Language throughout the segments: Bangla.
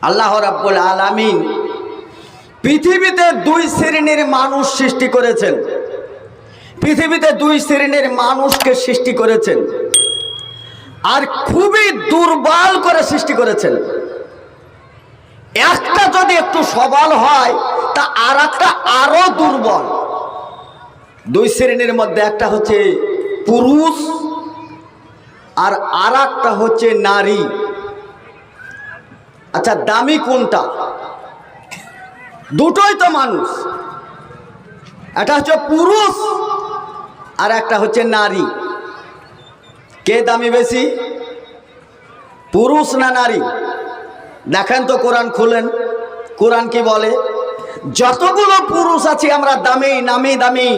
আল্লাহ রাব্বুল আলামিন পৃথিবীতে দুই শ্রেণীর মানুষ সৃষ্টি করেছেন। পৃথিবীতে দুই শ্রেণীর মানুষকে সৃষ্টি করেছেন, আর খুবই দুর্বল করে সৃষ্টি করেছেন। একটা যদি একটু সবল হয় তা আর একটা আরো দুর্বল। দুই শ্রেণীর মধ্যে একটা হচ্ছে পুরুষ আর একটা হচ্ছে নারী। আচ্ছা, দামি কোনটা? দুটোই তো মানুষ। একটা হচ্ছে পুরুষ আর একটা হচ্ছে নারী। কে দামি বেশি, পুরুষ না নারী? দেখেন তো, কোরআন খুলেন, কোরআন কি বলে? যতগুলো পুরুষ আছে আমরা দামি নামি দামি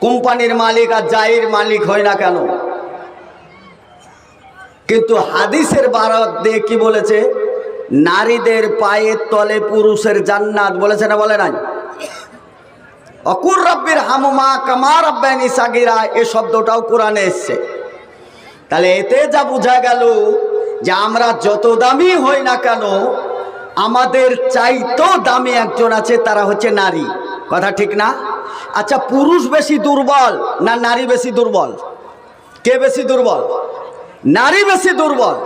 কোম্পানির মালিক আর জায়ের মালিক হয় না কেন, কিন্তু হাদিসের বারাত দিয়ে কি বলেছে? নারীদের পায়ের তলে পুরুষের জান্নাত, বলেছে না বলে নাই? অকুর রব্বির হামুমা কামা রাব্বানি সাগীরা, এই শব্দটাও কোরআনে এসছে। তাহলে এতে যা বোঝা গেল যে আমরা যত দামি হই না কেন, আমাদের চাইতেও দামি একজন আছে, তারা হচ্ছে নারী। কথা ঠিক না? আচ্ছা, পুরুষ বেশি দুর্বল না নারী বেশি দুর্বল? কে বেশি দুর্বল? নারী বেশি দুর্বল।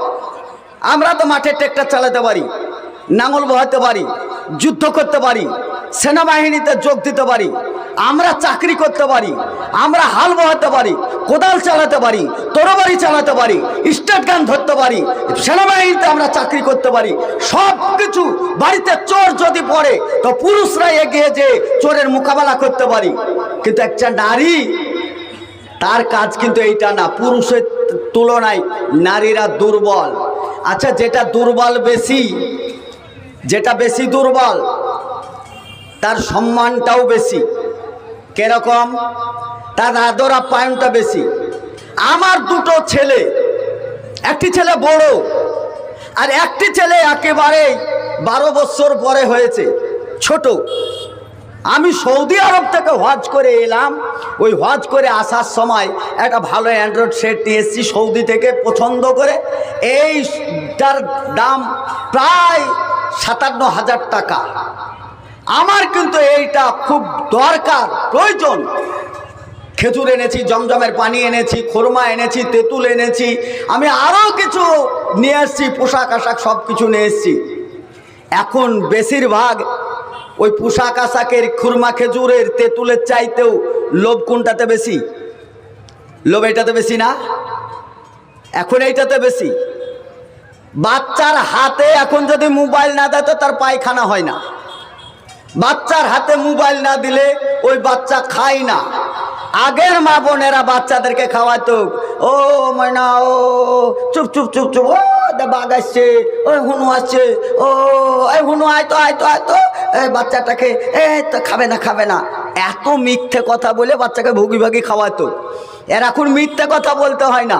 আমরা তো মাঠে ট্রেক্টর চালাতে পারি, নাঙল বহাতে পারি, যুদ্ধ করতে পারি, সেনাবাহিনীতে যোগ দিতে পারি, আমরা চাকরি করতে পারি, আমরা হাল বহাতে পারি, কোদাল চালাতে পারি, তরবারি চালাতে পারি, স্টেট গান ধরতে পারি, সেনাবাহিনীতে আমরা চাকরি করতে পারি, সব কিছু। বাড়িতে চোর যদি পড়ে তো পুরুষরা এগিয়ে যে চোরের মোকাবেলা করতে পারি, কিন্তু একটা নারী, তার কাজ কিন্তু এইটা না। পুরুষের তুলনায় নারীরা দুর্বল। আচ্ছা, যেটা দুর্বল বেশি, যেটা বেশি দুর্বল তার সম্মানটাও বেশি। কিরকম? তার আদর আপ্যায়নটা বেশি। আমার দুটো ছেলে, একটি ছেলে বড় আর একটি ছেলে একেবারে 12 বছর পরে হয়েছে, ছোট। আমি সৌদি আরব থেকে হজ করে এলাম। ওই হজ করে আসার সময় একটা ভালো অ্যান্ড্রয়েড সেট নিয়ে এসেছি সৌদি থেকে পছন্দ করে। এইটার দাম প্রায় 57,000 টাকা। আমার কিন্তু এইটা খুব দরকার, প্রয়োজন। খেজুর এনেছি, জমজমের পানি এনেছি, খুরমা এনেছি, তেঁতুল এনেছি, আমি আরও কিছু নিয়ে এসেছি, পোশাক আশাক সব কিছু নিয়ে এসেছি। এখন বেশিরভাগ ওই পোশাক আশাকের, খুরমা খেজুরের, তেঁতুলের চাইতেও লোভ কোনটাতে বেশি? লোভ এইটাতে বেশি না? এখন এইটাতে বেশি। বাচ্চার হাতে এখন যদি মোবাইল না দেয় তো তার পায়খানা হয় না। বাচ্চার হাতে মোবাইল না দিলে ওই বাচ্চা খায় না। আগের মা বোনেরা বাচ্চাদেরকে খাওয়াতো, ও ময়না, ও চুপ চুপ চুপ চুপ, ও বাঘ আসছে, ওই হুনু আসছে, ও এই হুনু আয়তো আয়তো আয়তো, এই বাচ্চাটাকে তো খাবে না খাবে না। এত মিথ্যে কথা বলে বাচ্চাকে ভুগি ভাগি খাওয়াতো। এর এখন মিথ্যে কথা বলতে হয় না।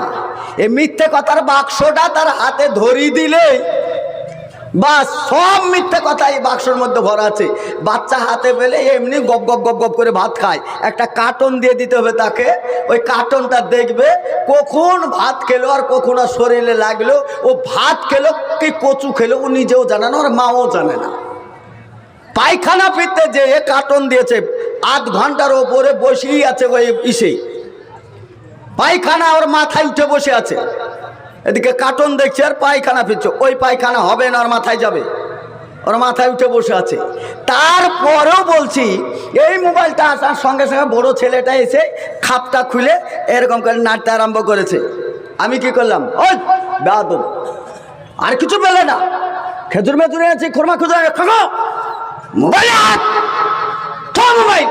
এই মিথ্যে কথার বাক্সটা তার হাতে ধরিয়ে দিলে বাস, সব মিথ্যে কথা এই বাক্সের মধ্যে ভরা আছে। বাচ্চা হাতে পেলে এমনি গপ গপ গপ গপ করে ভাত খায়। একটা কার্টন দিয়ে দিতে হবে তাকে। ওই কার্টনটা দেখবে কখন ভাত খেলো আর কখন আর শরীরে লাগলো। ও ভাত খেলো কি কচু খেলো ও নিজেও জানে না, ওর মাও জানে না। পায়খানা ফিরতে যে কার্টন দিয়েছে, 8 ঘন্টার ওপরে বসেই আছে ওই ইসে, পায়খানা ওর মাথায় উঠে বসে আছে। এদিকে কার্টন দেখছে আর পায়খানা ফিরছে। ওই পায়খানা হবে না, ওর মাথায় যাবে, ওর মাথায় উঠে বসে আছে। তারপরেও বলছি, এই মোবাইলটা আসার সঙ্গে সঙ্গে বড় ছেলেটা এসে খাপটা খুলে এরকম করে নাড়তে আরম্ভ করেছে। আমি কি করলাম? ওই বেয়াদব, আর কিছু পেলে না, খেজুর মেজুর এনেছি, খুরমা খুঁজে খাও, মোবাইল মোবাইল।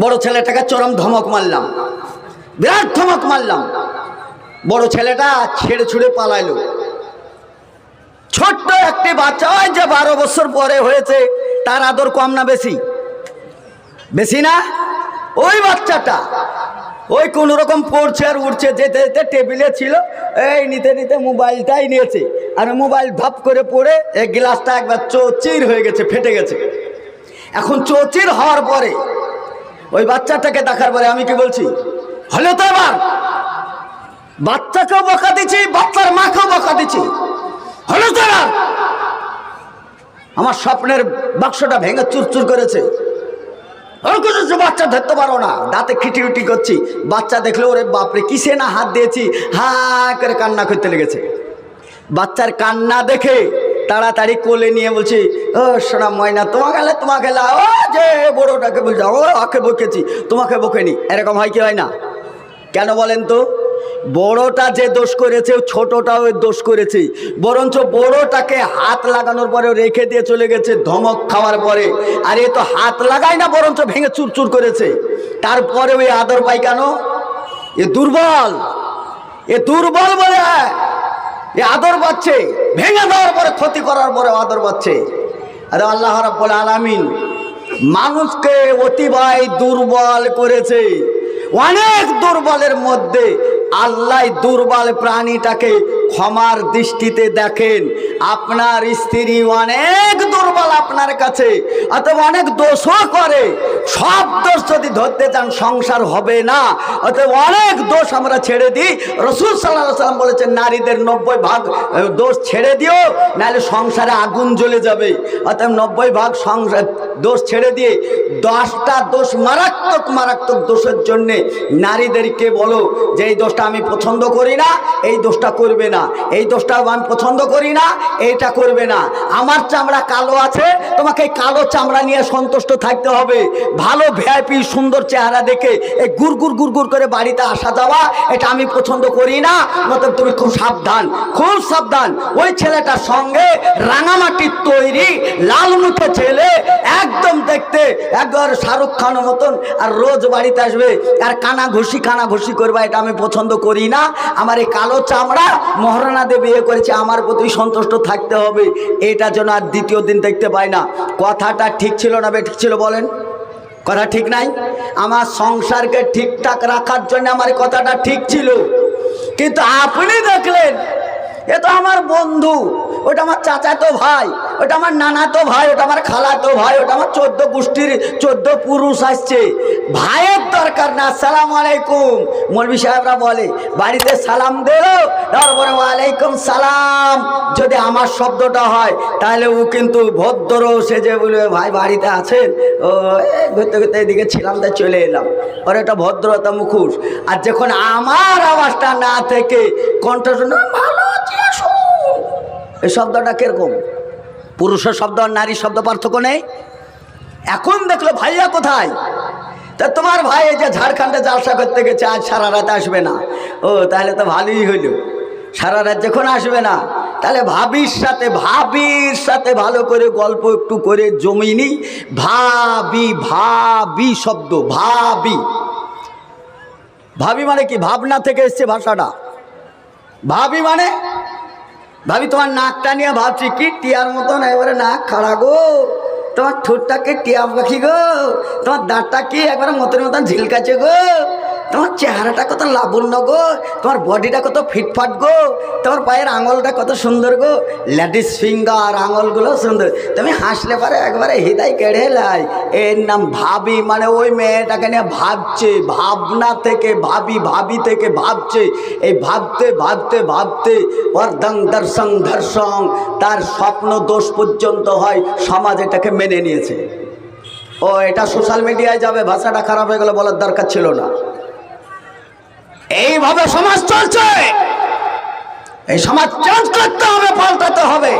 বড় ছেলেটাকে চরম ধমক মারলাম, বিরাট ধমক মারলাম। বড় ছেলেটা ছেড়ে ছুড়ে পালাইলো। ছোট্ট একটি বাচ্চা, ওই যে 12 বছর পরে হয়েছে, তার আদর কম না বেশি? বেশি না? ওই বাচ্চাটা ওই কোন রকম পড়ছে আর উঠছে, যেতে যেতে টেবিলে ছিল, এই নিতে নিতে মোবাইলটাই নিয়েছে। আর মোবাইল ধপ করে পড়ে এই গ্লাসটা একবার চৌচির হয়ে গেছে, ফেটে গেছে। এখন চৌচির হওয়ার পরে ওই বাচ্চাটাকে দেখার পরে আমি কি বলছি? হলো তো এবার বাচ্চাকেও বকা দিচ্ছি, বাচ্চার মাকেও বকা দিচ্ছি, হলো তো এবার। আমার স্বপ্নের বাক্সটা ভেঙে চুরচুর করেছে। বাচ্চা ধরতে পারো না, দাঁতে খিটিউটি করছি। বাচ্চা দেখলে ওরে বাপরে কিসে না হাত দিয়েছি, হা করে কান্না করতে লেগেছে। বাচ্চার কান্না দেখে তাড়াতাড়ি কোলে নিয়ে বলছি, ও সোনা ময়না, তোমাকে ও যে বড়োটাকে বলছি, ও ওকে বকেছি, তোমাকে বকেনি। এরকম হয় কি হয় না? কেন বলেন তো? বড়টা যে দোষ করেছে ছোটটাও দোষ করেছে, বরঞ্চ বড়টাকে হাত লাগানোর পরে রেখে দিয়ে চলে গেছে ধমক খাওয়ার পরে। আর এ তো হাত লাগায় না, বরঞ্চ ভেঙে চুরচুর করেছে। তারপরে ওই আদর পাই কেন? এ দুর্বল, এ দুর্বল বলে এ আদর পাচ্ছে। ভেঙে দেওয়ার পরে, ক্ষতি করার পরে আদর পাচ্ছে। আরে আল্লাহ রাব্বুল আলামিন মানুষকে অতিবাই দুর্বল করেছে। অনেক দুর্বলের মধ্যে আল্লাহ দুর্বল প্রাণীটাকে ক্ষমার দৃষ্টিতে দেখেন। আপনার স্ত্রী অনেক দুর্বল আপনার কাছে, অতএব অনেক দোষও করে। সব দোষ যদি ধরতে চান সংসার হবে না, অতএব অনেক দোষ আমরা ছেড়ে দিই। রাসূল সাল্লাল্লাহু আলাইহি ওয়াসাল্লাম বলেছেন, নারীদের 90 ভাগ দোষ ছেড়ে দিও, নাহলে সংসারে আগুন জ্বলে যাবে। অতএব 90 ভাগ সংসার দোষ ছেড়ে দিয়ে 10টা দোষ, মারাত্মক মারাত্মক দোষের জন্যে নারীদেরকে বলো যে এই দোষটা আমি পছন্দ করি না, এই দোষটা করবে না, এই দোষটা আমি পছন্দ করি না, এইটা করবে না। আমার চামড়া কালো আছে, তোমাকে এই কালো চামড়া নিয়ে সন্তুষ্ট থাকতে হবে। ভালো ভিআইপি সুন্দর চেহারা দেখে এই গুড়গুড় গুড়গুড় করে বাড়িতে আসা যাওয়া, এটা আমি পছন্দ করি না। মতলব তুমি খুব সাবধান, খুব সাবধান। ওই ছেলেটার সঙ্গে রাঙামাটির তৈরি লাল মুখে ছেলে, একদম দেখতে একবার শাহরুখ খানের মতন, আর রোজ বাড়িতে আসবে আর কানা ঘুষি করবা, এটা আমি পছন্দ করি না। আমার এই কালো চামড়া মহারানা দিয়ে বিয়ে করেছে, আমার প্রতি সন্তুষ্ট থাকতে হবে। এটা যেন আর দ্বিতীয় দিন দেখতে পাই না। কথাটা ঠিক ছিল না বেঠিক ছিল বলেন? কথা ঠিক নাই? আমার সংসারকে ঠিকঠাক রাখার জন্য আমার কথাটা ঠিক ছিল, কিন্তু আপনি দেখলেন এ তো আমার বন্ধু, ওটা আমার চাচাতো ভাই, ওটা আমার নানাতো ভাই, ওটা আমার খালাতো ভাই, ওটা আমার 14 গোষ্ঠীর 14 পুরুষ আসছে। ভাইয়ের দরকার না। আসসালামু আলাইকুম মৌলভী সাহেবরা বলে, বাড়িতে সালাম দিল, তারপরে ওয়ালাইকুম সালাম যদি আমার শব্দটা হয়, তাহলে ও কিন্তু ভদ্র সেজে বলবে, ভাই বাড়িতে আছেন? ও ঘুরতে ঘুরতে এদিকে ছিলাম, তাই চলে এলাম। ওর একটা ভদ্রতা মুখোশ। আর যখন আমার আওয়াজটা না থেকে কণ্ঠ শুনে, ভালো আছি আসুন, এই শব্দটা কিরকম? পুরুষের শব্দ আর নারীর শব্দ পার্থক্য নেই? এখন দেখলো ভাইয়া কোথায়? তা তোমার ভাই এই যে ঝাড়খণ্ডে জালসা করতে গেছে, আজ সারা রাত আসবে না। ও তাহলে তো ভালোই হইল, সারা রাত যখন আসবে না, তাহলে ভাবির সাথে ভালো করে গল্প একটু করে জমিনি। ভাবি শব্দ, ভাবি মানে কি? ভাবনা থেকে এসছে ভাষাটা। ভাবি মানে, ভাবি তোমার নাকটা নিয়ে ভাবছি কি টিয়ার মতন, এবারে নাক খাড়া গো, তোমার ঠোঁটটাকে টিয়া পাখি গো, তোমার দাঁতটা কি একবারে মতন মতন ঝিলকাছে গো, তোমার চেহারাটা কত লাবণ্য গো, তোমার বডিটা কত ফিটফাট গো, তোমার পায়ের আঙুলটা কত সুন্দর গো, লেডিস ফিঙ্গার, আঙুলগুলো সুন্দর, তুমি হাসলে পারে একবারে হৃদয় কেড়ে লাই। এর নাম ভাবি। মানে ওই মেয়েটাকে নিয়ে ভাবছে, ভাবনা থেকে ভাবি থেকে ভাবছে। এই ভাবতে ভাবতে ভাবতে অর্ধং দর্শং ধর্ষং, তার স্বপ্ন দোষ পর্যন্ত হয়, সমাজ এটাকে মেনে নিয়েছে। ও এটা সোশ্যাল মিডিয়ায় যাবে, ভাষাটা খারাপ হয়ে গেলে বলার দরকার ছিল না। এইভাবে সমাজ চলছে। এই সমাজ চেঞ্জ করতে হবে, পাল্টাতে হবে।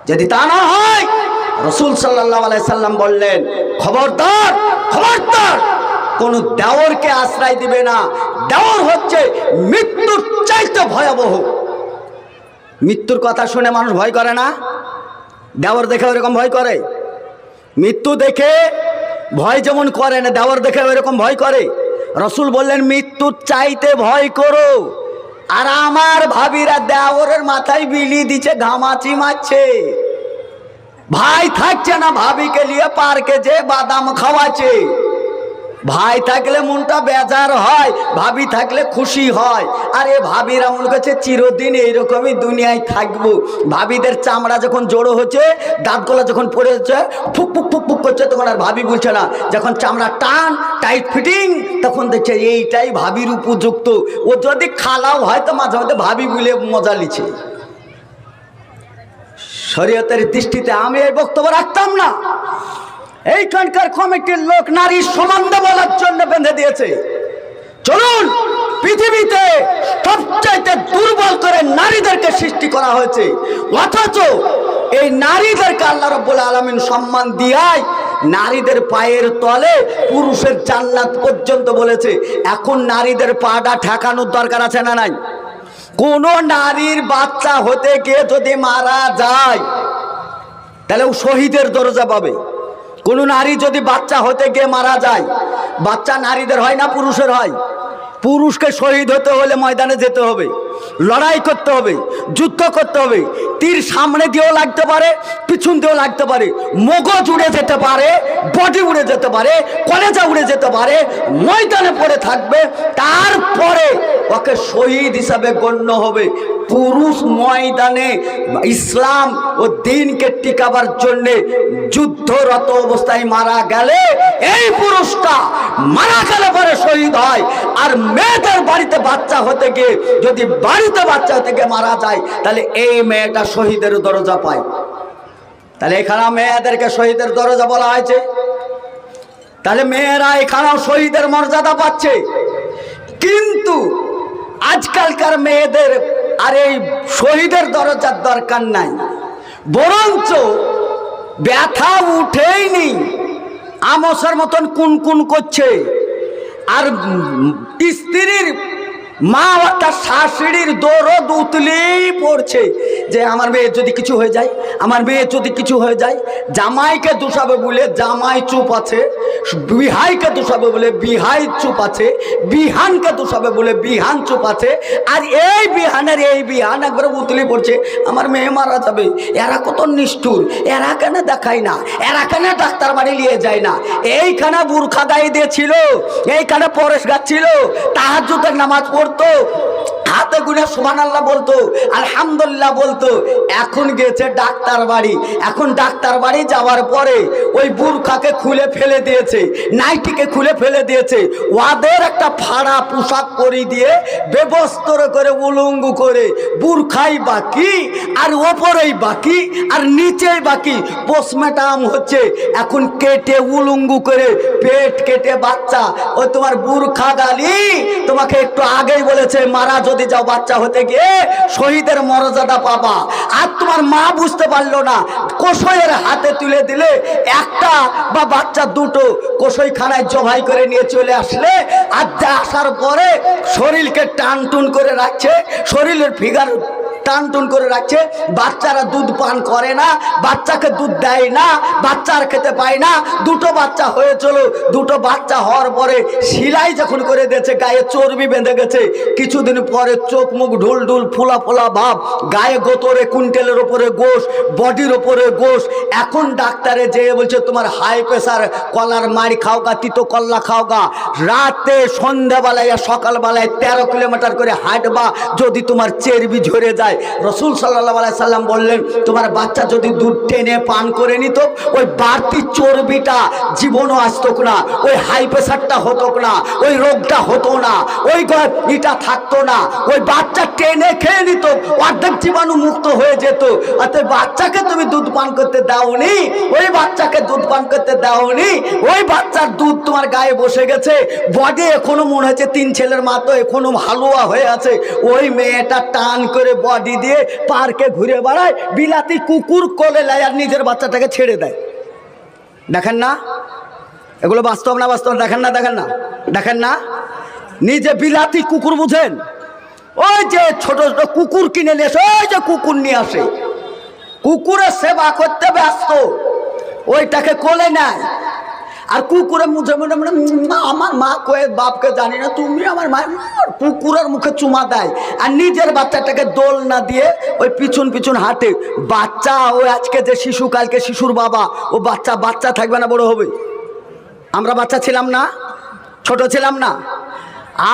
যদি তা না হয়, রাসূল সাল্লাল্লাহু আলাইহি সাল্লাম বললেন, খবরদার খবরদার কোন দেওরকে আশ্রয় দিবে না। দেওর হচ্ছে মৃত্যুর চাইতে ভয়াবহ। মৃত্যুর কথা শুনে মানুষ ভয় করে না? দেওর দেখে ওরকম ভয় করে। মৃত্যু দেখে ভয় যেমন করে না, দেওর দেখে ওইরকম ভয় করে। রাসূল বললেন, মৃত্যুর চাইতে ভয় করো। আর আমার ভাবিরা দেওরের মাথায় বিলি দিচ্ছে, ঘামাচি মারছে। ভাই থাকছে না, ভাবিকে নিয়ে পার্কে যে বাদাম খাওয়াচ্ছে। ভাই থাকলে মনটা বেজার হয়, ভাবি থাকলে খুশি হয়। আর এ ভাবিরা মনে করছে চিরদিন এইরকমই দুনিয়ায় থাকবো। ভাবিদের চামড়া যখন জড়ো হচ্ছে, দাঁতগুলো যখন পড়েছে, ফুক ফুক ফুক ফুক করছে, তখন আর ভাবি বলছে না। যখন চামড়া টান টাইট ফিটিং, তখন দেখছে এইটাই ভাবির উপযুক্ত। ও যদি খালাও হয় তো মাঝে মাঝে ভাবি বলে মজা লিছে। শরীয়তের দৃষ্টিতে আমি এই বক্তব্য রাখতাম না। এইখানকার কমিটির লোক নারীর সমানতা বলার জন্য বেঁধে দিয়েছে। চলুন, পৃথিবীতে সবচাইতে দুর্বল করে নারীদেরকে সৃষ্টি করা হয়েছে, অথচ এই নারীদেরকে আল্লাহ রাব্বুল আলামিন সম্মান দিয়ায় নারীদের পায়ের তলে পুরুষের জান্নাত পর্যন্ত বলেছে। এখন নারীদের পাটা ঠেকানোর দরকার আছে না নাই? কোন নারীর বাচ্চা হতে গিয়ে যদি মারা যায় তাহলে ও শহীদের দরজা পাবে। কোন নারী যদি বাচ্চা হতে গিয়ে মারা যায়, বাচ্চা নারীদের হয় না পুরুষের হয়? পুরুষকে শহীদ হতে হলে ময়দানে যেতে হবে, লড়াই করতে হবে, যুদ্ধ করতে হবে। তীর সামনে দিয়েও লাগতে পারে, পিছন দিয়েও লাগতে পারে, মগজ উড়ে যেতে পারে, বডি উড়ে যেতে পারে, কলেজা উড়ে যেতে পারে, ময়দানে পড়ে থাকবে, তারপরে ওকে শহীদ হিসাবে গণ্য হবে। পুরুষ ময়দানে ইসলাম ও দ্বীনকে টিকাবার জন্য যুদ্ধরত অবস্থায় মারা গেলে এই পুরুষটা মারা গেলে পরে শহীদ হয়। আর মেয়েদের বাড়িতে বাচ্চা হতে গিয়ে যদি বাড়িতে বাচ্চা হতে গিয়ে মারা যায় তাহলে এই মেয়েটা শহীদের দরজা পায়। তাহলে এখানে মেয়েদেরকে শহীদের দরজা বলা হয়েছে, তাহলে মেয়েরা এখানেও শহীদের মর্যাদা পাচ্ছে। কিন্তু আজকালকার মেয়েদের আর এই শহীদের দরজার দরকার নাই, বরঞ্চ ব্যথা উঠেইনি, আমসের মতন কুনকুন করছে। আর স্ত্রীর মা অর্থাৎ শাশুড়ির দরদ উতলেই পড়ছে যে আমার মেয়ের যদি কিছু হয়ে যায়, আমার মেয়ের যদি কিছু হয়ে যায়। জামাইকে দোষাবে বলে জামাই চুপ আছে, বিহাইকে দোষাবে বলে বিহাই চুপ আছে, বিহানকে দোষাবে বলে বিহান চুপ আছে। আর এই বিহানের এই বিহান একবারে উতলে পড়ছে আমার মেয়ে মারা যাবে। এরা কত নিষ্ঠুর, এরা কেন দেখায় না, এরা কেন ডাক্তার বাড়ি নিয়ে যায় না। এইখানে বুরখা গায়ে দিয়েছিল, এইখানে পরেশ গাচ্ছিল, তাহাজ্জুদের নামাজ পড়তো, হাতে গুনে সুবহানাল্লাহ বলতো, আলহামদুলিল্লাহ বলতো। এখন গেছে ডাক্তার বাড়ি, এখন ডাক্তার বাড়ি যাওয়ার পরে ওই বুরখাকে খুলে ফেলে দিয়েছে, নাইটিকে খুলে ফেলে দিয়েছে, ওদের একটা ফাড়া পোশাক পরিয়ে দিয়ে বেবস্ত্র করে উলঙ্গ করে, বুরখাই বাকি আর ওপরেই বাকি আর নিচেই বাকি, পোস্টমর্টম হচ্ছে। এখন কেটে উলঙ্গ করে পেট কেটে বাচ্চা, ও তোমার বুরখা গালি তোমাকে একটু আগেই বলেছে মারা যদি যাও বাচ্চা হতে গিয়ে শহীদের মর্যাদা পাবা। আর তোমার মা বুঝতে পারলো না, কষইয়ের হাতে তুলে দিলে একটা বা বাচ্চা দুটো কষইখানায় জবাই করে নিয়ে চলে আসলে, আর আসার পরে শরীরকে টানটুন করে রাখছে, শরীরের ফিগার টানটুন করে রাখছে। বাচ্চারা দুধ পান করে না, বাচ্চাকে দুধ দেয় না, বাচ্চার খেতে পায় না। দুটো বাচ্চা হয়েছিল, দুটো বাচ্চা হওয়ার পরে সিলাই যখন করে দিয়েছে, গায়ে চর্বি বেঁধে গেছে, কিছুদিন পরে চোখ মুখ ঢুল ঢুল ফোলা ফোলা ভাব, গায়ে গোতরে কুইন্টেলের ওপরে গোশ, বডির ওপরে গোশ। এখন ডাক্তারে যেয়ে বলছে তোমার হাই প্রেসার, কলার মারি খাওগা, তিতো কল্লা খাওগা, রাতে সন্ধ্যাবেলায় আর সকালবেলায় 13 কিলোমিটার করে হাঁটবা যদি তোমার চর্বি ঝরে যায়। রাসূল সাল্লাল্লাহু আলাইহি সাল্লাম বললেন তোমার বাচ্চা যদি দুধ টেনে পান করে নিত, ওই বাড়তি চর্বিটা জীবনও আসতো না, ওই হাই প্রেসারটা হতো না, ওই রোগটা হতো না, ওই এটা থাকতো না। ওই বাচ্চা টেনে খেয়ে নিত, অর্ধেক জীবাণু মুক্ত হয়ে যেত। অর্থাৎ বাচ্চাকে তুমি দুধ পান করতে দাওনি, ওই বাচ্চাকে দুধ পান করতে দাওনি, ওই বাচ্চার দুধ তোমার গায়ে বসে গেছে, বডি এখনো মনে হচ্ছে 3 ছেলের মা, তো এখনো হালুয়া হয়ে আছে। ওই মেয়েটা টান করে বডি দিয়ে পার্কে ঘুরে বেড়ায়, বিলাতি কুকুর কোলে নেয় আর নিজের বাচ্চাটাকে ছেড়ে দেয়। দেখেন না এগুলো বাস্তব না বাস্তব? দেখেন না, দেখেন না, দেখেন না? নিজে বিলাতি কুকুর বুঝেন, ওই যে ছোট ছোট কুকুর কিনে নিয়ে আসে, ওই যে কুকুর নিয়ে আসে, কুকুরের সেবা করতে ব্যস্ত, ওইটাকে কোলে নেয়। আর কুকুরের মুখে মনে মনে আমার মা কয়ে বাপকে জানি না, তুমি আমার মা, কুকুরের মুখে চুমা দেয়। আর নিজের বাচ্চাটাকে দোল না দিয়ে ওই পিছন পিছন হাঁটে। বাচ্চা ওই আজকে যে শিশু, কালকে শিশুর বাবা, ও বাচ্চা বাচ্চা থাকবে না, বড় হবে। আমরা বাচ্চা ছিলাম না, ছোট ছিলাম না?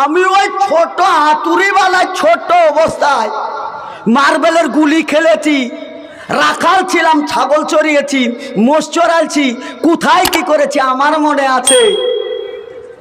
আমি ওই ছোট হাতুড়িওয়ালায় ছোট অবস্থায় মার্বেলের গুলি খেলেছি, রাখাল ছিলাম, ছাগল চড়িয়েছি, মোষ চড়ালছি, কোথায় কি করেছি আমার মনে আছে।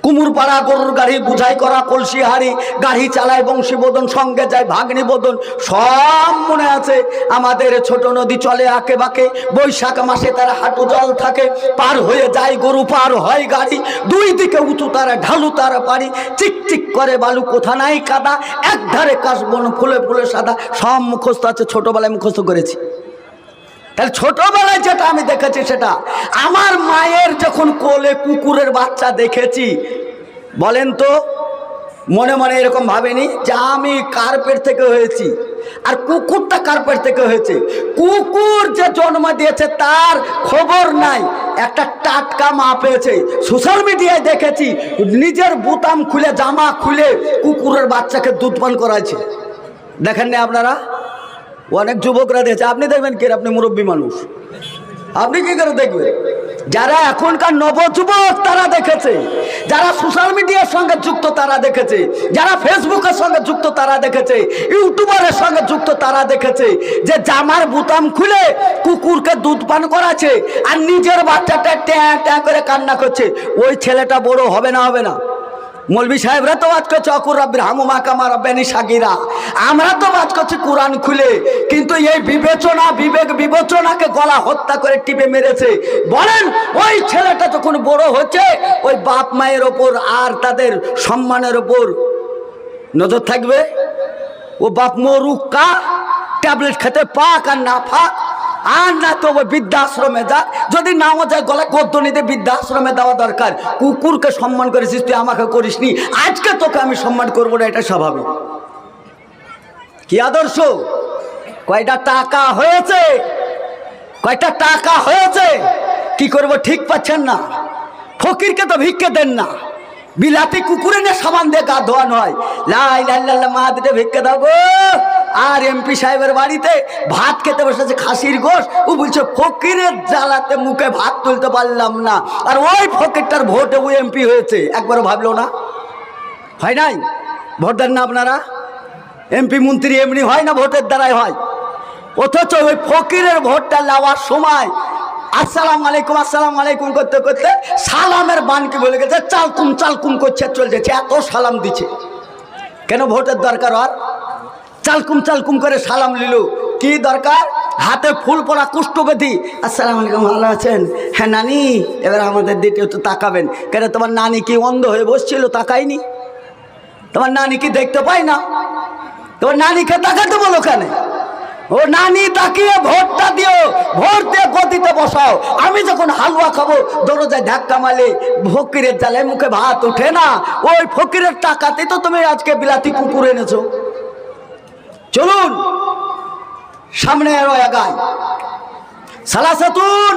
কুমুরপাড়া গরুর গাড়ি, বুঝাই করা কলসি হাড়ি, গাড়ি চালায় বংশীবদন, সঙ্গে যায় ভাগ্নি বদন, সব মনে আছে। আমাদের ছোট নদী চলে আঁকে বাঁকে, বৈশাখ মাসে তারা হাঁটু জল থাকে, পার হয়ে যায় গরু, পার হয় গাড়ি, দুই দিকে উঁচু তারা ঢালু তারা পারি, চিকচিক করে বালু, কোথা নাই কাদা, এক ধারে কাশবন ফুলে ফুলে সাদা। সব মুখস্থ আছে, ছোটবেলায় মুখস্থ করেছি। তাহলে ছোটবেলায় যেটা আমি দেখেছি সেটা। আমার মায়ের যখন কোলে কুকুরের বাচ্চা দেখেছি, বলেন তো মনে মনে এরকম ভাবেনি যে আমি কার পেট থেকে হয়েছি আর কুকুরটা কার পেট থেকে হয়েছে? কুকুর যে জন্ম দিয়েছে তার খবর নাই, একটা টাটকা মা পেয়েছে। সোশ্যাল মিডিয়ায় দেখেছি নিজের বুতাম খুলে, জামা খুলে কুকুরের বাচ্চাকে দুধ পান করাচ্ছে। দেখেন না আপনারা? অনেক যুবকরা দেখেছে, আপনি দেখবেন কি? আপনি মুরব্বী মানুষ, আপনি কি করে দেখবেন? যারা এখনকার নবযুবক তারা দেখেছে, যারা সোশ্যাল মিডিয়ার সঙ্গে যুক্ত তারা দেখেছে, যারা ফেসবুকের সঙ্গে যুক্ত তারা দেখেছে, ইউটিউবারের সঙ্গে যুক্ত তারা দেখেছে যে জামার বুতাম খুলে কুকুরকে দুধ পান করাচ্ছে আর নিজের বাচ্চাটা ট্যাঁ ট্যাঁ করে কান্না করছে। ওই ছেলেটা বড় হবে না? হবে না? মৌলবি সাহেবরা তো বাদ করছে অকুর রব্বির হামুমা কামা রব্বানি সাগীরা, আমরা তো বাদ করছি কোরআন খুলে। কিন্তু এই বিবেচনা, বিবেক বিবেচনাকে গলা হত্যা করে টিপে মেরেছে। বলেন ওই ছেলেটা যখন বড় হচ্ছে, ওই বাপ মায়ের ওপর আর তাদের সম্মানের ওপর নজর থাকবে? ও বাপ মরুক কা, ট্যাবলেট খেতে পাক আর না পাক, আর না তো বৃদ্ধাশ্রমে যা, যদি নাও যায় গলায় গদ্য নিতে বৃদ্ধাশ্রমে দেওয়া দরকার। কুকুরকে সম্মান করেছিস তুই, আমাকে করিসনি, আজকে তোকে আমি সম্মান করবো না, এটা স্বাভাবিক। কি আদর্শ? কয়টা টাকা হয়েছে, কয়টা টাকা হয়েছে, কি করব ঠিক পাচ্ছেন না। ফকিরকে তো ভিক্ষে দেন না, বিলাতি কুকুরে নিয়ে সাবান দিয়ে গা ধোয়ানো হয়। লাই লাই মা দুটো ভিক্ষে দাও গো। আর এমপি সাহেবের বাড়িতে ভাত খেতে বসেছে খাসির গোশ, ও বলছে ফকিরের জ্বালাতে মুখে ভাত তুলতে পারলাম না, আর ওই ফকিরটার ভোটে ও এমপি হয়েছে। একবারও ভাবলো না? হয় নাই? ভোট দেন না আপনারা? এমপি মন্ত্রী এমনি হয় না, ভোটের দ্বারাই হয়। অথচ ওই ফকিরের ভোটটা নেওয়ার সময় আসসালামু আলাইকুম আসসালামু আলাইকুম করতে করতে সালামের বানকে বলে গেছে, চালকুম চালকুম করছে, চলছে, এত সালাম দিচ্ছে। কেন ভোটের দরকার? আর চালকুম চালকুম করে সালাম নিল, কি দরকার? হাতে ফুল পরা কুষ্ঠবেদী, আসসালামু আলাইকুম, ভালো আছেন? হ্যাঁ নানি, এবার আমাদের দিকে একটু তাকাবেন। কেন তোমার নানি কি অন্ধ হয়ে বসছিল? তাকায়নি? তোমার নানি কি দেখতে পায় না? তোমার নানিকে তাকাতে বলো কেন? ও নানি তাকিয়ে ভোটটা দিও, ভোট দিয়ে গদিতে বসাও। আমি যখন হালুয়া খাবো দরজায় ধাক্কা মারলে ফকিরের জালে মুখে ভাত ওঠে না। ওই ফকিরের টাকাতে তো তুমি আজকে বিলাতি কুকুর এনেছো। চলুন সামনে আরো এগাই। সালাসাতুন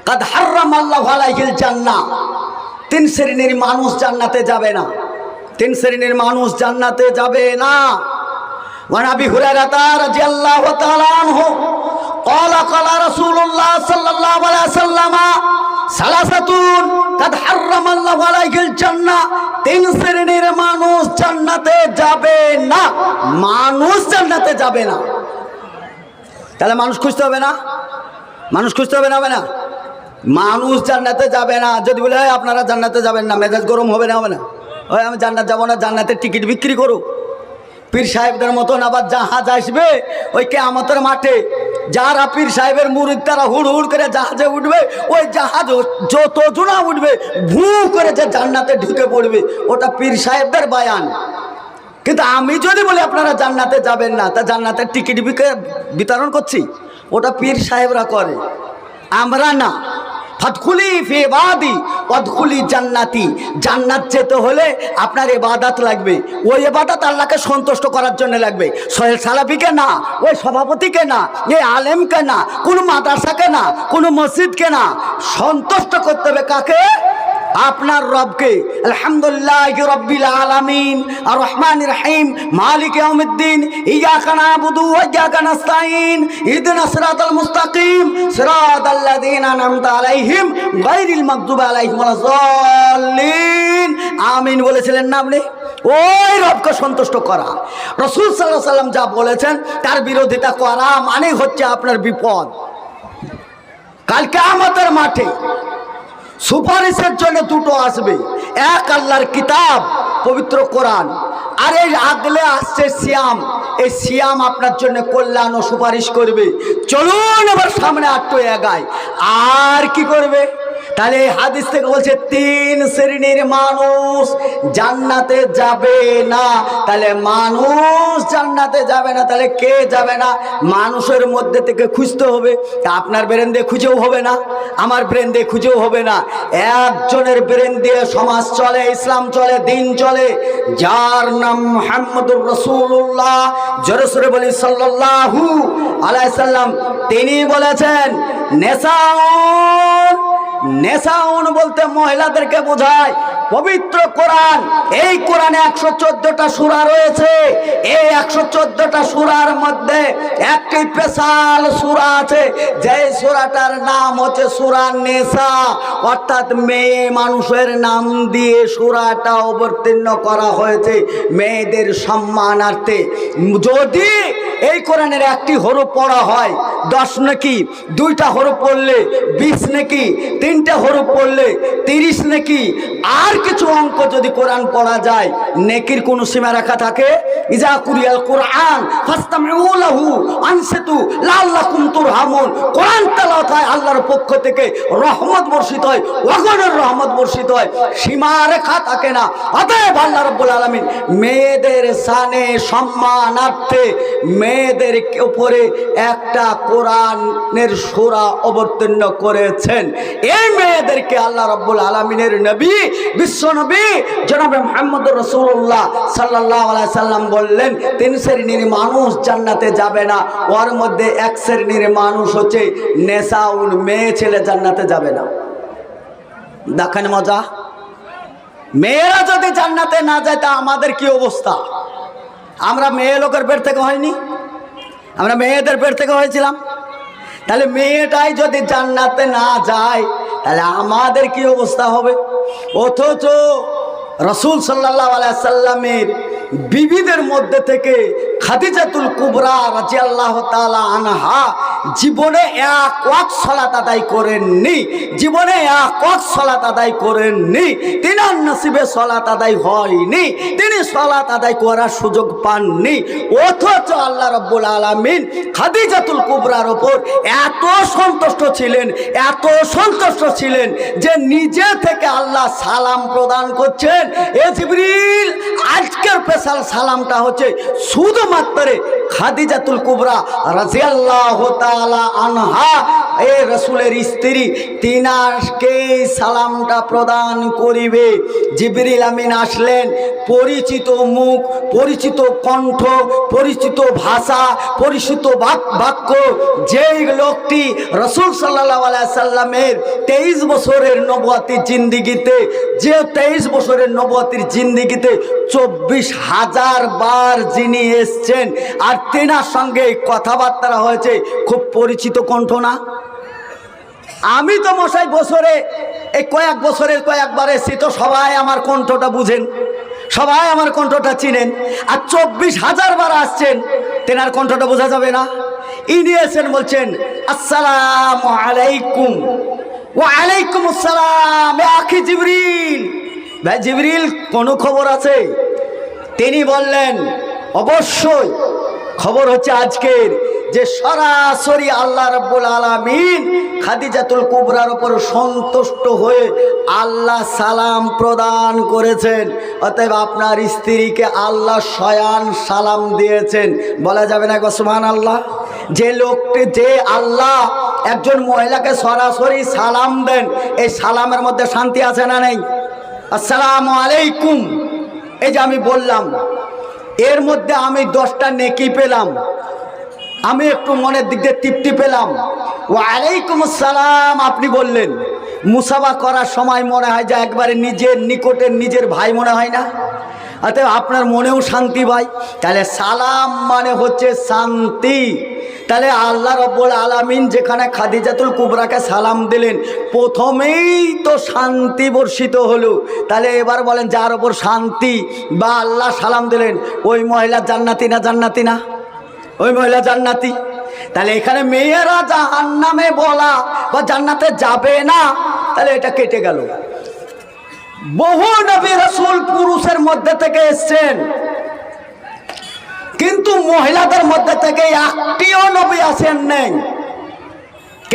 কাদ হারামাল্লাহু আলাইহিল জান্নাহ, তিন শ্রেণীর মানুষ জান্নাতে যাবে না, তিন শ্রেণীর মানুষ জান্নাতে যাবে না। وعن أبي هريرة رضي الله تعالى عنه قال قال رسول الله صلى الله عليه وسلم ثلاثة قد حرم الله عليه الجنة, তিন শ্রেণীর মানুষ জান্নাতে যাবে না, মানুষ জান্নাতে যাবে না। তাহলে মানুষ খুঁজতে হবে না? মানুষ খুঁজতে হবে না? হবে না? মানুষ জান্নাতে যাবে না। যদি বলে আপনারা জান্নাতে যাবেন না, মেজাজ গরম হবে না? হবে না? ওই আমি জান্নাত যাবো না, জান্নাতের টিকিট বিক্রি করো। পীর সাহেবদের মতন আবার জাহাজ আসবে ওই কিয়ামতের মাঠে, যারা পীর সাহেবের মুরিদ তারা হুড় হুড় করে জাহাজে উঠবে, ওই জাহাজ যত জোনা উঠবে ভু করে যে জান্নাতে ঢুকে পড়বে, ওটা পীর সাহেবদের বায়ান। কিন্তু আমি যদি বলি আপনারা জান্নাতে যাবেন না, তা জান্নাতের টিকিট বিতরণ করছি, ওটা পীর সাহেবরা করে, আমরা না। ফাদখুলি ফি ইবাদি ওয়াদখুলি জান্নাতি, জান্নাত যেতে হলে আপনার ইবাদত লাগবে। ওই ইবাদত আল্লাহকে সন্তুষ্ট করার জন্য লাগবে। সোহেল সালাফিকে না, ওই সভাপতিকে না, এই আলেমকে না, কোনো মাদ্রাসাকে না, কোনো মসজিদকে না, সন্তুষ্ট করতে হবে কাকে? আপনার রবকে। আলহামদুলিল্লাহি রাব্বিল আলামিন আর রহমানির রহিম মালিক ইয়াউমিদ্দিন ইয়াকা নাবুদু ওয়া ইয়াকা নাস্তাইন ইহদিনাস সিরাতাল মুস্তাকিম সিরাতাল্লাযীনা আনআমতা আলাইহিম গায়রিল মাগদুবি আলাইহিম ওয়ালাদ দাল্লিন। আমিন বলেছিলেন না আপনি? ওই রবকে সন্তুষ্ট করা। রাসূল সাল্লাল্লাহু আলাইহি সাল্লাম যা বলেছেন তার বিরোধিতা করা মানে হচ্ছে আপনার বিপদ। কাল কিয়ামতের মাঠে সুপারিশের জন্য দুটো আসবে, এক আল্লাহর কিতাব পবিত্র কোরআন, আর এই আগলে আসছে সিয়াম। এই সিয়াম আপনার জন্য কল্যাণ ও সুপারিশ করবে। চলুন এবার সামনে আটটু এগায়। আর কি করবে? তাহলে এই হাদিস থেকে বলছে তিন শ্রেণীর মানুষ জান্নাতে যাবে না। তাহলে মানুষ জান্নাতে যাবে না, তাহলে কে যাবে না? মানুষের মধ্যে থেকে খুঁজতে হবে। আপনার ব্রেন দিয়ে খুঁজেও হবে না, আমার ব্রেন দিয়ে খুঁজেও হবে না। একজনের ব্রেন দিয়ে সমাজ চলে, ইসলাম চলে, দিন চলে, যার নাম মুহাম্মদুর রাসূলুল্লাহ, জোরে সোরে বলি সাল্লাল্লাহু আলাইহি সাল্লাম। তিনি বলেছেন নেশাউন বলতে মহিলাদেরকে বোঝায়। পবিত্র কোরআন, এই কোরআনে 114টা সূরা রয়েছে। এই 114টা সূরার মধ্যে একটি স্পেশাল সূরা আছে, যে সূরাটার নাম হচ্ছে সূরা নেসা, অর্থাৎ মেয়ে মানুষের নাম দিয়ে সূরাটা অবতীর্ণ করা হয়েছে মেয়েদের সম্মানার্থে। যদি এই কোরআনের একটি হরফ পড়া হয় 10 নেকি, 2টা হরফ পড়লে 20 নেকি, 3টে হরফ পড়লে 30 নেকি। আর কিছু অঙ্ক যদি কোরআন পড়া যায়, নেকির কোনো সীমা রেখা থাকে? ইজা কুরিয়াল কোরআন ফাসতামিউ লাহু আনসিতু লাআল্লাকুম তুরহামুন। কোরআন তেলাওয়াত হয়, আল্লাহর পক্ষ থেকে রহমত বর্ষিত হয়, অগণের রহমত বর্ষিত হয়, সীমা রেখা থাকে না। অতএব আল্লাহ রাব্বুল আলামিন মেয়েদের শানে সম্মানার্থে মেয়েদের উপরে একটা কোরআনের সূরা অবতীর্ণ করেছেন। এই মেয়েদেরকে আল্লাহ রাব্বুল আলামিনের নবী, বিশ্বনবী জনাবে মুহাম্মদুর রাসূলুল্লাহ সাল্লাল্লাহু আলাইহি সাল্লাম বললেন তিন শ্রেণীর মানুষ জান্নাতে যাবে না। ওর মধ্যে এক শ্রেণীর মানুষ হচ্ছে নেশাউন, মেয়ে ছেলে জান্নাতে যাবে না। দেখেন মজা, মেয়েরা যদি জান্নাতে না যায় তা আমাদের কি অবস্থা? আমরা মেয়ে লোকের পেট থেকে হয়নি, আমরা মেয়েদের পেট থেকে হয়েছিলাম। তাহলে মেয়েটাই যদি জান্নাতে না যায় তাহলে আমাদের কি অবস্থা হবে? অথচ রাসূল সাল্লাল্লাহু আলাইহি সাল্লামের বিবিদের মধ্যে থেকে খাদিজাতুল কুবরা রাদিয়াল্লাহু তাআলা আনহা জীবনে এক ওয়াক্ত সালাত আদায় করেননি, জীবনে এক ওয়াক্ত সালাত আদায় করেননি। তিনার নসিবে সালাত আদায় হয়নি, তিনি সালাত আদায় করার সুযোগ পাননি। অথচ আল্লাহ রাব্বুল আলামিন খাদিজাতুল কুবরার উপর এত সন্তুষ্ট ছিলেন, এত সন্তুষ্ট ছিলেন যে নিজে থেকে আল্লাহ সালাম প্রদান করছেন। এ জিবরিল, আজকের স্পেশাল সালামটা হচ্ছে শুধুমাত্র খাদিজাতুল কুবরা রাদিয়াল্লাহু তাআলা আনহা, এ রাসূলের স্ত্রী, তিনাকে সালামটা প্রদান করিবে। জিবরিল আমিন আসলেন, পরিচিত মুখ, পরিচিত কণ্ঠ, পরিচিত ভাষা, পরিচিত বাক্য। যেই লোকটি রাসূল সাল্লাল্লাহু আলাইহি সাল্লামের 23 বছরের নবুয়তের জিন্দেগিতে, যে 23 বছরের নবুয়তের জিন্দেগিতে 24,000 বার যিনি এসছেন, আর তেনার সঙ্গে কথাবার্তা হয়েছে, খুব পরিচিত কণ্ঠ না? আমি তো মশাই বছরে এই কয়েক বছরের কয়েকবার এসেছি, তো সবাই আমার কণ্ঠটা বুঝেন, সবাই আমার কণ্ঠটা চিনেন। আর 24,000 বার আসছেন, তেনার কণ্ঠটা বোঝা যাবে না? ইনি এসেছেন, বলছেন আসসালামু আলাইকুম। ওয়া আলাইকুম আসসালাম এ আখি জিবরিল। ভাই জিবরিল, কোনো খবর আছে? তিনি বললেন অবশ্যই খবর হচ্ছে আজকের, যে সরাসরি আল্লাহ রাব্বুল আলামিন খাদিজাতুল কুবরার উপর সন্তুষ্ট হয়ে আল্লাহ সালাম প্রদান করেছেন। অতএব আপনার স্ত্রীকে আল্লাহ স্বয়ং সালাম দিয়েছেন। বলা যাবে না গো সুবহানাল্লাহ? যে লোকটি, যে আল্লাহ একজন মহিলাকে সরাসরি সালাম দেন, এই সালামের মধ্যে শান্তি আছে না নেই? আসসালামু আলাইকুম, এই যে আমি বললাম, এর মধ্যে আমি 10টা নেকি পেলাম, আমি একটু মনের দিক দিয়ে তৃপ্তি পেলাম। ওয়া আলাইকুম আসসালাম আপনি বললেন, মুসাফা করার সময় মনে হয় যে একবারে নিজের নিকটের নিজের ভাই মনে হয় না? অতএব আপনার মনেও শান্তি ভাই। তাহলে সালাম মানে হচ্ছে শান্তি। তাহলে আল্লাহ রাব্বুল আলামিন যেখানে খাদিজাতুল কুবরাকে সালাম দিলেন, প্রথমেই তো শান্তি বর্ষিত হলো। তাহলে এবার বলেন, যার ওপর শান্তি বা আল্লাহ সালাম দিলেন, ওই মহিলা জান্নাতি না? জান্নাতি না? ওই মহিলা জান্নাতি। তাহলে এখানে মেয়েরা জাহান্নামে বলা বা জান্নাতে যাবে না, তাহলে এটা কেটে গেল। বহু নবী রাসূল পুরুষের মধ্যে থেকে এসেছেন, কিন্তু মহিলাদের মধ্যে থেকে একটিও নবী আসেন নেই।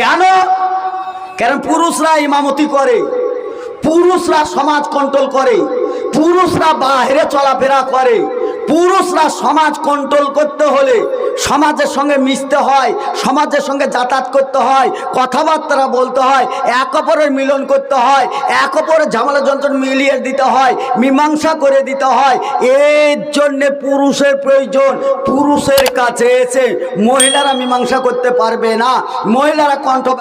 কেন? কারণ পুরুষরা ইমামতি করে, পুরুষরা সমাজ কন্ট্রোল করে, পুরুষরা বাইরে চলাফেরা করে। পুরুষরা সমাজ কন্ট্রোল করতে হলে সমাজের সঙ্গে মিশতে হয়, সমাজের সঙ্গে যাতায়াত করতে হয়, কথাবার্তা বলতে হয়, এক অপরের মিলন করতে হয়, এক অপরের ঝামেলা যন্ত্রণ মিলিয়ে দিতে হয়, মীমাংসা করে দিতে হয়। এর জন্যে পুরুষের প্রয়োজন। পুরুষের কাছে এসে মহিলারা মীমাংসা করতে পারবে না, মহিলারা কণ্ঠ